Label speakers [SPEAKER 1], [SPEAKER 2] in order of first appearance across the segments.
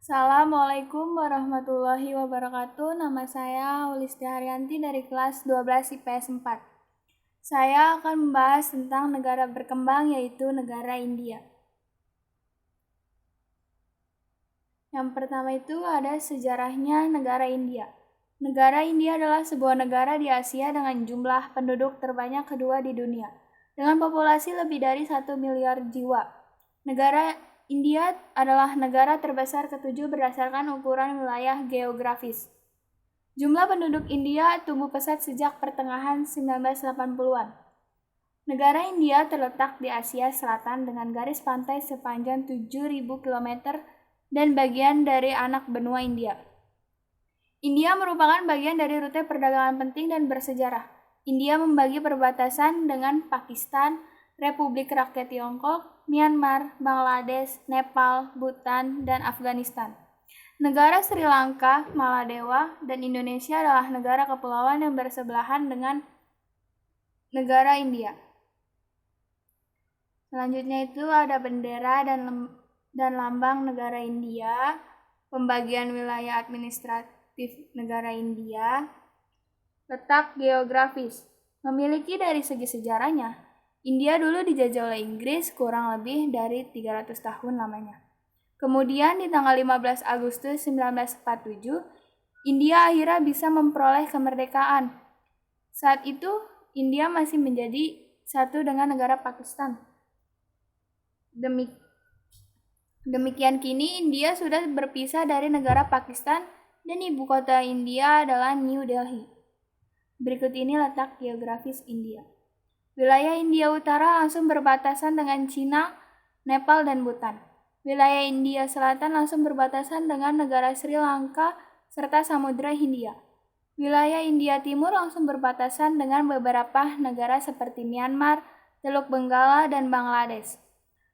[SPEAKER 1] Assalamualaikum warahmatullahi wabarakatuh. Nama saya Aulistia Haryanti dari kelas 12 IPS 4. Saya akan membahas tentang negara berkembang yaitu negara India. Yang pertama itu ada sejarahnya negara India. Negara India adalah sebuah negara di Asia dengan jumlah penduduk terbanyak kedua di dunia, dengan populasi lebih dari 1 miliar jiwa. Negara India adalah negara terbesar ketujuh berdasarkan ukuran wilayah geografis. Jumlah penduduk India tumbuh pesat sejak pertengahan 1980-an. Negara India terletak di Asia Selatan dengan garis pantai sepanjang 7.000 km dan bagian dari anak benua India. India merupakan bagian dari rute perdagangan penting dan bersejarah. India membagi perbatasan dengan Pakistan, Republik Rakyat Tiongkok, Myanmar, Bangladesh, Nepal, Bhutan, dan Afghanistan. Negara Sri Lanka, Maladewa, dan Indonesia adalah negara kepulauan yang bersebelahan dengan negara India. Selanjutnya itu ada bendera dan lambang negara India, pembagian wilayah administratif negara India, letak geografis. Memiliki dari segi sejarahnya, India dulu dijajah oleh Inggris kurang lebih dari 300 tahun lamanya. Kemudian di tanggal 15 Agustus 1947, India akhirnya bisa memperoleh kemerdekaan. Saat itu, India masih menjadi satu dengan negara Pakistan. Demikian kini India sudah berpisah dari negara Pakistan dan ibu kota India adalah New Delhi. Berikut ini letak geografis India. Wilayah India Utara langsung berbatasan dengan Cina, Nepal, dan Bhutan. Wilayah India Selatan langsung berbatasan dengan negara Sri Lanka serta Samudra Hindia. Wilayah India Timur langsung berbatasan dengan beberapa negara seperti Myanmar, Teluk Benggala, dan Bangladesh.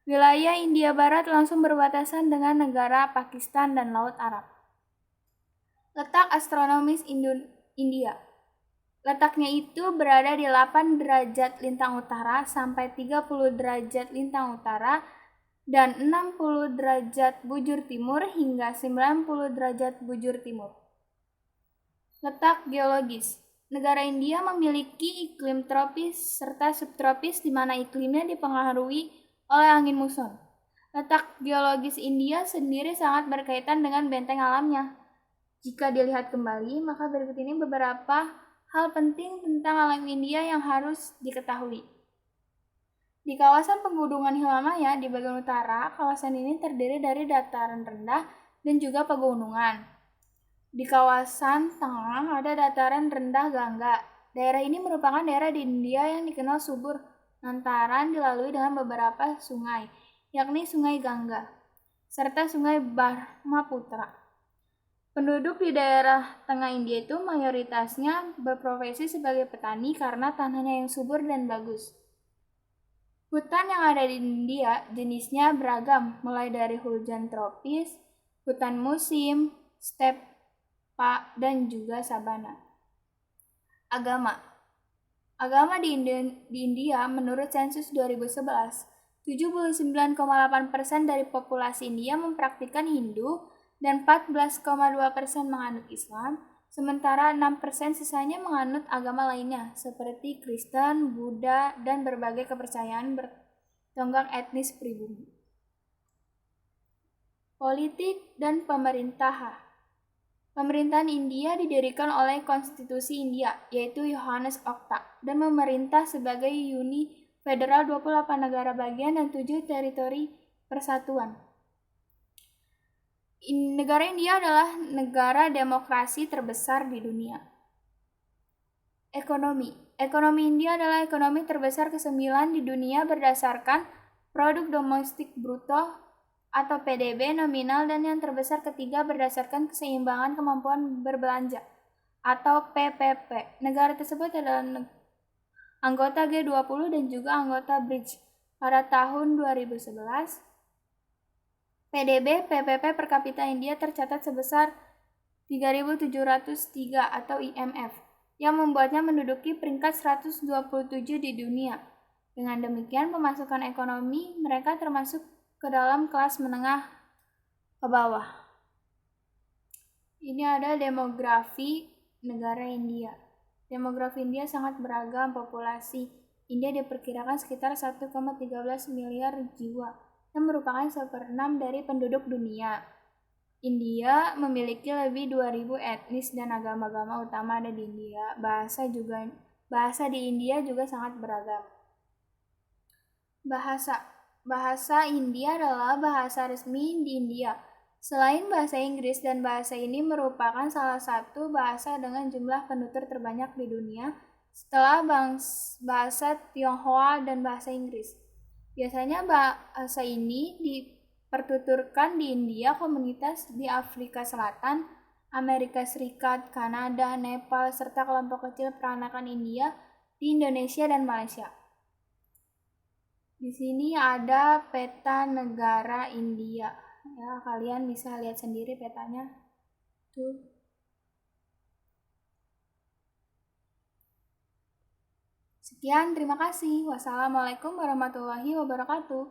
[SPEAKER 1] Wilayah India Barat langsung berbatasan dengan negara Pakistan dan Laut Arab. Letak astronomis India. Letaknya itu berada di 8 derajat lintang utara sampai 30 derajat lintang utara dan 60 derajat bujur timur hingga 90 derajat bujur timur. Letak geologis. Negara India memiliki iklim tropis serta subtropis di mana iklimnya dipengaruhi oleh angin muson. Letak geologis India sendiri sangat berkaitan dengan benteng alamnya. Jika dilihat kembali, maka berikut ini beberapa hal penting tentang alam India yang harus diketahui. Di kawasan pegunungan Himalaya di bagian utara, kawasan ini terdiri dari dataran rendah dan juga pegunungan. Di kawasan tengah ada dataran rendah Gangga. Daerah ini merupakan daerah di India yang dikenal subur lantaran dilalui dengan beberapa sungai, yakni Sungai Gangga, serta Sungai Brahmaputra. Penduduk di daerah tengah India itu mayoritasnya berprofesi sebagai petani karena tanahnya yang subur dan bagus. Hutan yang ada di India jenisnya beragam, mulai dari hujan tropis, hutan musim, stepa, dan juga sabana. Agama di India menurut sensus 2011, 79,8% dari populasi India mempraktikkan Hindu dan 14,2% menganut Islam, sementara 6% sisanya menganut agama lainnya seperti Kristen, Buddha, dan berbagai kepercayaan bertonggak etnis pribumi. Politik dan pemerintahan. Pemerintahan India didirikan oleh Konstitusi India, yaitu Yohanes Okta, dan memerintah sebagai Uni Federal 28 negara bagian dan 7 teritori persatuan. Negara India adalah negara demokrasi terbesar di dunia. Ekonomi India adalah ekonomi terbesar ke-9 di dunia berdasarkan produk domestik bruto atau PDB nominal dan yang terbesar ketiga berdasarkan keseimbangan kemampuan berbelanja atau PPP. Negara tersebut adalah anggota G20 dan juga anggota BRICS. Pada tahun 2011, PDB PPP per kapita India tercatat sebesar 3.703 atau IMF, yang membuatnya menduduki peringkat 127 di dunia. Dengan demikian, pemasukan ekonomi mereka termasuk ke dalam kelas menengah ke bawah. Ini ada demografi negara India. Demografi India sangat beragam. Populasi India diperkirakan sekitar 1,13 miliar jiwa yang merupakan 1/6 dari penduduk dunia. India memiliki lebih 2.000 etnis dan agama-agama utama ada di India. Bahasa di India juga sangat beragam. Bahasa India adalah bahasa resmi di India. Selain bahasa Inggris, dan bahasa ini merupakan salah satu bahasa dengan jumlah penutur terbanyak di dunia setelah bahasa Tionghoa dan bahasa Inggris. Biasanya bahasa ini dipertuturkan di India, komunitas di Afrika Selatan, Amerika Serikat, Kanada, Nepal, serta kelompok kecil peranakan India di Indonesia dan Malaysia. Di sini ada peta negara India. Ya, kalian bisa lihat sendiri petanya. Tuh. Sekian, terima kasih. Wassalamualaikum warahmatullahi wabarakatuh.